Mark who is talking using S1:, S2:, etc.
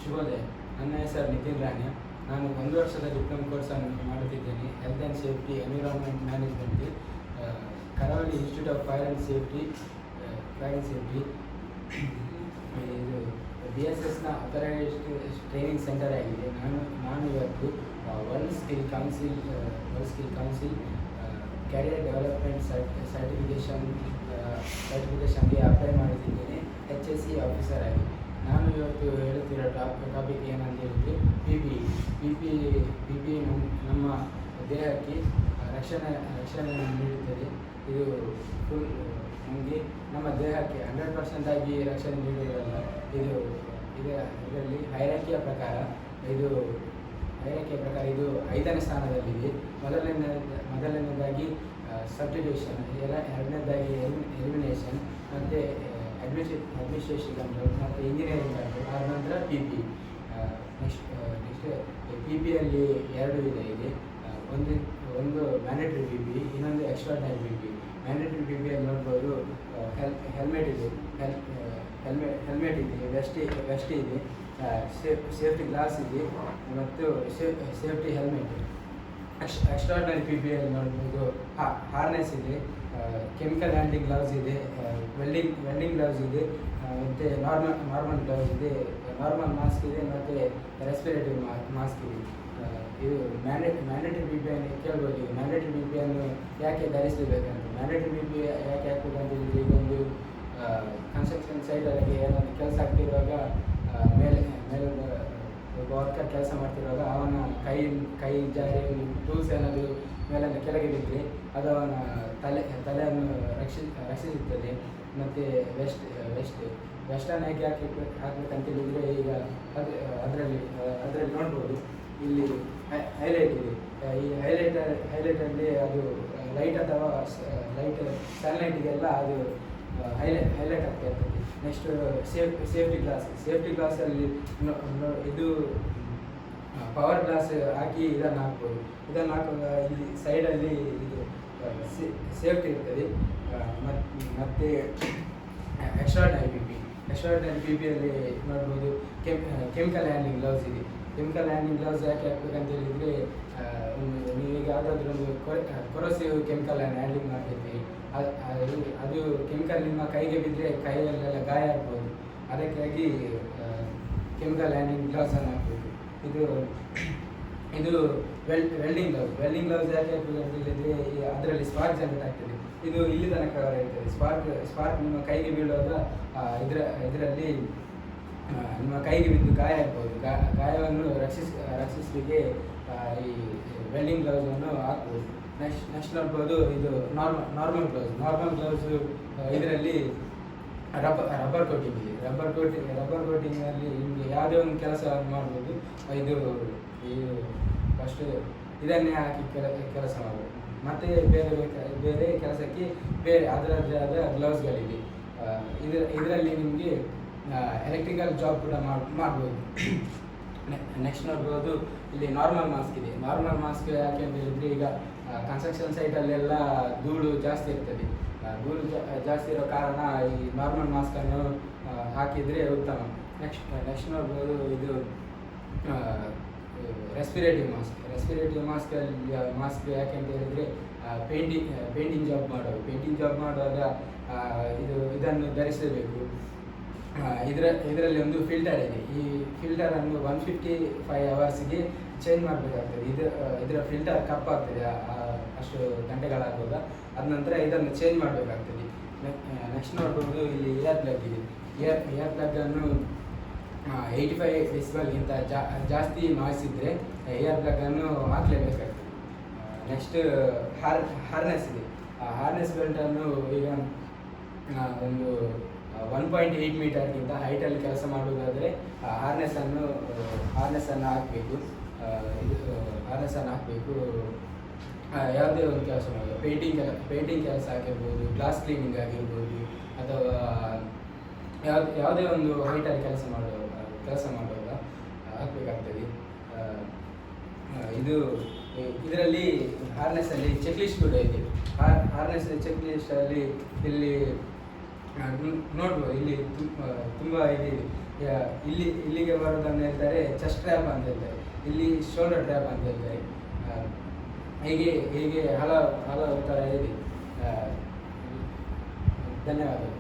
S1: ಶುಭೋದಯ. ನನ್ನ ಹೆಸರು ನಿತಿನ್ ರಾಣೆ. ನಾನು 1 ವರ್ಷದ ಡಿಪ್ಲೊಮಾ ಕೋರ್ಸನ್ನು ಮಾಡುತ್ತಿದ್ದೇನೆ. Health and safety environment management, Karavali institute of fire and safety. ಇದು BSSನ ಅಥರೈಸ್ಡ್ ಟ್ರೈನಿಂಗ್ ಸೆಂಟರ್ ಆಗಿದೆ. ನಾನು ಇವತ್ತು world skill council career development ಸರ್ಟಿಫಿಕೇಷನ್ಗೆ ಅಪ್ಲೈ ಮಾಡುತ್ತಿದ್ದೇನೆ, HSC ಆಫೀಸರ್ ಆಗಿ. ನಾನು ಇವತ್ತು ಹೇಳುತ್ತಿರೋ ಟಾಪಿಕ್ ಏನಂತ ಹೇಳಿದರೆ PPE ನಮ್ಮ ದೇಹಕ್ಕೆ ರಕ್ಷಣೆಯನ್ನು ನೀಡುತ್ತದೆ. ಇದು ಫುಲ್ ನಮಗೆ ನಮ್ಮ ದೇಹಕ್ಕೆ 100% ಆಗಿ ರಕ್ಷಣೆ ನೀಡುವುದಲ್ಲ. ಇದರಲ್ಲಿ ಹೈರಾರ್ಕಿಯ ಪ್ರಕಾರ ಇದು 5ನೇ ಸ್ಥಾನದಲ್ಲಿದೆ. ಮೊದಲನೇದಾಗಿ ಸಬ್ಸ್ಟಿಟ್ಯೂಷನ್, ಎರಡನೇದಾಗಿ ಎಲಿಮಿನೇಷನ್, ಮತ್ತು ಅಡ್ಮಿನಿಸ್ಟ್ರೇಷನ್ ಕಂಟ್ರೋಲ್ ಮತ್ತು ಇಂಜಿನಿಯರಿಂಗ್ ಕಂಟ್ರೋಲ್. ಆದ ನಂತರ PPE. ನೆಕ್ಸ್ಟ್ PPEಯಲ್ಲಿ 2 ಇದೆ. ಒಂದು ಮ್ಯಾಂಡೇಟರಿ PPE, ಇನ್ನೊಂದು ಎಕ್ಸ್ಟ್ರಾರ್ಡಿನರಿ PPE. ಮ್ಯಾಂಡೇಟರಿ PPEಯಲ್ಲಿ ನೋಡ್ಬೋದು, ಹೆಲ್ಮೆಟ್ ಇದೆ, ವೆಸ್ಟ್ ಇದೆ, ಸೇಫ್ಟಿ ಗ್ಲಾಸ್ ಇದೆ ಮತ್ತು ಸೇಫ್ಟಿ ಹೆಲ್ಮೆಟ್. ಎಕ್ಸ್ಟ್ರಾರ್ಡಿನರಿ PPEಯಲ್ಲಿ ನೋಡ್ಬೋದು, ಹಾರ್ನೆಸ್ ಇದೆ, ಕೆಮಿಕಲ್ ಹ್ಯಾಂಡ್ಲಿಂಗ್ ಗ್ಲೌಸ್ ಇದೆ, ವೆಲ್ಡಿಂಗ್ ಗ್ಲೌಸ್ ಇದೆ, ಮತ್ತು ನಾರ್ಮಲ್ ಗ್ಲೌಸ್ ಇದೆ, ನಾರ್ಮಲ್ ಮಾಸ್ಕ್ ಇದೆ ಮತ್ತು ರೆಸ್ಪಿರೇಟರಿ ಮಾಸ್ಕ್ ಇದೆ. ಇದು ಮ್ಯಾಂಡೇಟರಿ PPEಯನ್ನು ಕೇಳ್ಬೋದು. ಈಗ ಮ್ಯಾಂಡೇಟರಿ PPEಯನ್ನು ಯಾಕೆ ಧರಿಸಬೇಕಂತ, ಮ್ಯಾಂಡೇಟರಿ PPE ಯಾಕೆ ಹಾಕ್ಬೇಕಂತ ಹೇಳಿದರೆ, ಈಗೊಂದು ಕನ್ಸ್ಟ್ರಕ್ಷನ್ ಸೈಟಲ್ಲಿ ಏನಾದರೂ ಕೆಲಸ ಆಗ್ತಿರುವಾಗ ಮೇಲೆ ಒಬ್ಬ ವರ್ಕರ್ ಕೆಲಸ ಮಾಡ್ತಿರುವಾಗ ಅವನ ಕೈ ಜಾರಿ ಟೂಲ್ಸ್ ಏನಾದರೂ ಮೇಲಿಂದ ಕೆಳಗೆ ಬಿದ್ದರೆ ಅದು ಅವನ ತಲೆಯನ್ನು ರಕ್ಷಿಸುತ್ತದೆ. ಮತ್ತು ವೆಸ್ಟನ್ನು ಹೇಗೆ ಹಾಕಬೇಕಂತ ಹೇಳಿದರೆ, ಈಗ ಅದರಲ್ಲಿ ನೋಡ್ಬೋದು, ಇಲ್ಲಿ ಹೈಲೈಟ್ ಇದೆ. ಈ ಹೈಲೈಟಲ್ಲಿ ಅದು ಲೈಟ್ ಅಥವಾ ಸನ್ಲೈಟಿಗೆಲ್ಲ ಅದು ಹೈಲೈಟ್ ಆಗ್ತಾ ಇರ್ತದೆ. ನೆಕ್ಸ್ಟ್ ಸೇಫ್ಟಿ ಗ್ಲಾಸಲ್ಲಿ ಇದು ಪವರ್ ಗ್ಲಾಸ್ ಹಾಕಿ ಇದನ್ನು ಹಾಕ್ಬೋದು. ಇದನ್ನು ಹಾಕುವಾಗ ಇಲ್ಲಿ ಸೈಡಲ್ಲಿ ಇದು ಸೇಫ್ಟಿ ಇರ್ತದೆ. ಮತ್ತು ಎಕ್ಸ್ಟ್ರಾರ್ಡಿನರಿ PPEಯಲ್ಲಿ ನೋಡ್ಬೋದು, ಕೆಮಿಕಲ್ ಹ್ಯಾಂಡ್ಲಿಂಗ್ ಗ್ಲೌಸ್ ಇದೆ. ಕೆಮಿಕಲ್ ಹ್ಯಾಂಡ್ಲಿಂಗ್ ಗ್ಲೌಸ್ ಯಾಕೆ ಹಾಕ್ಬೇಕಂತ ಹೇಳಿದರೆ, ನೀವೀಗ ಯಾವುದಾದ್ರೂ ಒಂದು ಕೊರೋಸಿವ್ ಕೆಮಿಕಲನ್ನು ಹ್ಯಾಂಡ್ಲಿಂಗ್ ಮಾಡ್ತಿರ್ತೀವಿ, ಅದು ಕೆಮಿಕಲ್ ನಿಮ್ಮ ಕೈಗೆ ಬಿದ್ದರೆ ಕೈಯಲ್ಲೆಲ್ಲ ಗಾಯ ಆಗ್ಬೋದು. ಅದಕ್ಕಾಗಿ ಕೆಮಿಕಲ್ ಹ್ಯಾಂಡ್ಲಿಂಗ್ ಗ್ಲೌಸನ್ನು ಹಾಕಬೇಕು. ಇದು ವೆಲ್ಡಿಂಗ್ ಗ್ಲೌಸ್ ಯಾಕೆ ಹಾಕಬೇಕು ಅಂತ ಹೇಳಿದರೆ, ಅದರಲ್ಲಿ ಸ್ಪಾರ್ಕ್ ಜನರೇಟ್ ಆಗ್ತದೆ. ಇದು ಇಲ್ಲಿ ತನಕ ಇರ್ತದೆ. ಸ್ಪಾರ್ಕ್ ನಿಮ್ಮ ಕೈಗೆ ಬೀಳುವಾಗ ಇದರಲ್ಲಿ ನಿಮ್ಮ ಕೈಗೆ ಬಿದ್ದು ಗಾಯ ಆಗ್ಬೋದು. ಗಾಯವನ್ನು ರಕ್ಷಿಸಲಿಕ್ಕೆ ಈ ವೆಲ್ಡಿಂಗ್ ಗ್ಲೌಸನ್ನು ಹಾಕ್ಬೋದು. ನೆಕ್ಸ್ಟ್ ನೋಡ್ಬೋದು, ಇದು ನಾರ್ಮಲ್ ಗ್ಲೌಸ್. ಇದರಲ್ಲಿ ರಬ್ಬರ್ ಕೋಟಿಂಗ್ ಇದೆ. ರಬ್ಬರ್ ಕೋಟಿಂಗಲ್ಲಿ ನಿಮಗೆ ಯಾವುದೇ ಒಂದು ಕೆಲಸವನ್ನು ಮಾಡ್ಬೋದು. ಇದು ಫಸ್ಟ್ ಇದನ್ನೇ ಹಾಕಿ ಕೆಲಸ ಮಾಡ್ಬೋದು. ಮತ್ತು ಬೇರೆ ಕೆಲಸಕ್ಕೆ ಅದರದ್ದೇ ಆದ ಗ್ಲೌಸ್ಗಳಿದೆ. ಇದರಲ್ಲಿ ನಿಮಗೆ ಎಲೆಕ್ಟ್ರಿಕಲ್ ಜಾಬ್ ಕೂಡ ಮಾಡ್ಬೋದು. ನೆಕ್ಸ್ಟ್ ನೋಡ್ಬೋದು, ಇಲ್ಲಿ ನಾರ್ಮಲ್ ಮಾಸ್ಕ್ ಇದೆ. ನಾರ್ಮಲ್ ಮಾಸ್ಕ್ ಯಾಕೆ ಅಂತ ಹೇಳಿದರೆ, ಈಗ ಕನ್ಸ್ಟ್ರಕ್ಷನ್ ಸೈಟಲ್ಲೆಲ್ಲ ಧೂಳು ಜಾಸ್ತಿ ಇರ್ತದೆ. ಧೂಳು ಜಾಸ್ತಿ ಇರೋ ಕಾರಣ ಈ ನಾರ್ಮಲ್ ಮಾಸ್ಕನ್ನು ಹಾಕಿದರೆ ಉತ್ತಮ. ನೆಕ್ಸ್ಟ್ ನೋಡ್ಬೋದು, ಇದು ರೆಸ್ಪಿರೇಟಿವ್ ಮಾಸ್ಕ್ ಯಾಕೆ ಅಂತ ಹೇಳಿದರೆ, ಪೇಂಟಿಂಗ್ ಜಾಬ್ ಮಾಡುವಾಗ ಇದನ್ನು ಧರಿಸಬೇಕು. ಇದರಲ್ಲಿ ಒಂದು ಫಿಲ್ಟರ್ ಇದೆ. ಈ ಫಿಲ್ಟರನ್ನು 155 ಅವರ್ಸ್ಗೆ ಚೇಂಜ್ ಮಾಡಬೇಕಾಗ್ತದೆ. ಇದರ ಫಿಲ್ಟರ್ ಕಪ್ಪಾಗ್ತದೆ ಅಷ್ಟು ಗಂಟೆಗಳಾಗುವಾಗ. ಅದ ನಂತರ ಇದನ್ನು ಚೇಂಜ್ ಮಾಡಬೇಕಾಗ್ತದೆ. ನೆಕ್ಸ್ಟ್ ನೋಡ್ಬೋದು, ಇಲ್ಲಿ ಏರ್ ಪ್ಲಗ್ ಇದೆ. ಏರ್ ಪ್ಲಗ್ಗನ್ನು 85 ಡೆಸಿಬಲ್ಗಿಂತ ಜಾಸ್ತಿ ನಾಯ್ಸ್ ಇದ್ದರೆ ಏರ್ ಪ್ಲಗ್ಗನ್ನು ಹಾಕಲೇಬೇಕಾಗ್ತದೆ. ನೆಕ್ಸ್ಟ್ ಹಾರ್ನೆಸ್ ಇದೆ. ಹಾರ್ನೆಸ್ ಬೆಲ್ಟನ್ನು ಈಗ ಒಂದು 1.8 ಮೀಟರ್ಗಿಂತ ಹೈಟಲ್ಲಿ ಕೆಲಸ ಮಾಡುವುದಾದರೆ ಹಾರ್ನೆಸ್ಸನ್ನು ಹಾಕಬೇಕು. ಯಾವುದೇ ಒಂದು ಕೆಲಸ ಮಾಡೋದು, ಪೇಂಟಿಂಗ್ ಕೆಲಸ ಆಗಿರ್ಬೋದು, ಗ್ಲಾಸ್ ಕ್ಲೀನಿಂಗ್ ಆಗಿರ್ಬೋದು, ಅಥವಾ ಯಾವುದೇ ಒಂದು ಹೈಟಲ್ಲಿ ಕೆಲಸ ಮಾಡುವಾಗ ಹಾಕಬೇಕಾಗ್ತದೆ. ಇದರಲ್ಲಿ ಹಾರ್ನೆಸ್ಸಲ್ಲಿ ಚೆಕ್ ಲಿಸ್ಟ್ ಕೂಡ ಇದೆ. ಹಾರ್ನೆಸ್ ಚೆಕ್ ಲಿಸ್ಟಲ್ಲಿ ಇಲ್ಲಿ ನೋಡ್ಬೋದು, ಇಲ್ಲಿ ತುಂಬ ಇದೆ. ಇಲ್ಲಿಗೆ ಬರೋದನ್ನು ಹೇಳ್ತಾರೆ ಚೆಸ್ಟ್ ಟ್ರ್ಯಾಪ್ ಅಂತ ಹೇಳ್ತಾರೆ, ಇಲ್ಲಿ ಶೋಲ್ಡರ್ ಟ್ರ್ಯಾಪ್ ಅಂತ ಹೇಳ್ತಾರೆ. ಹೀಗೆ ಹೀಗೆ ಹಲವು ಥರ ಇದೆ. ಧನ್ಯವಾದಗಳು.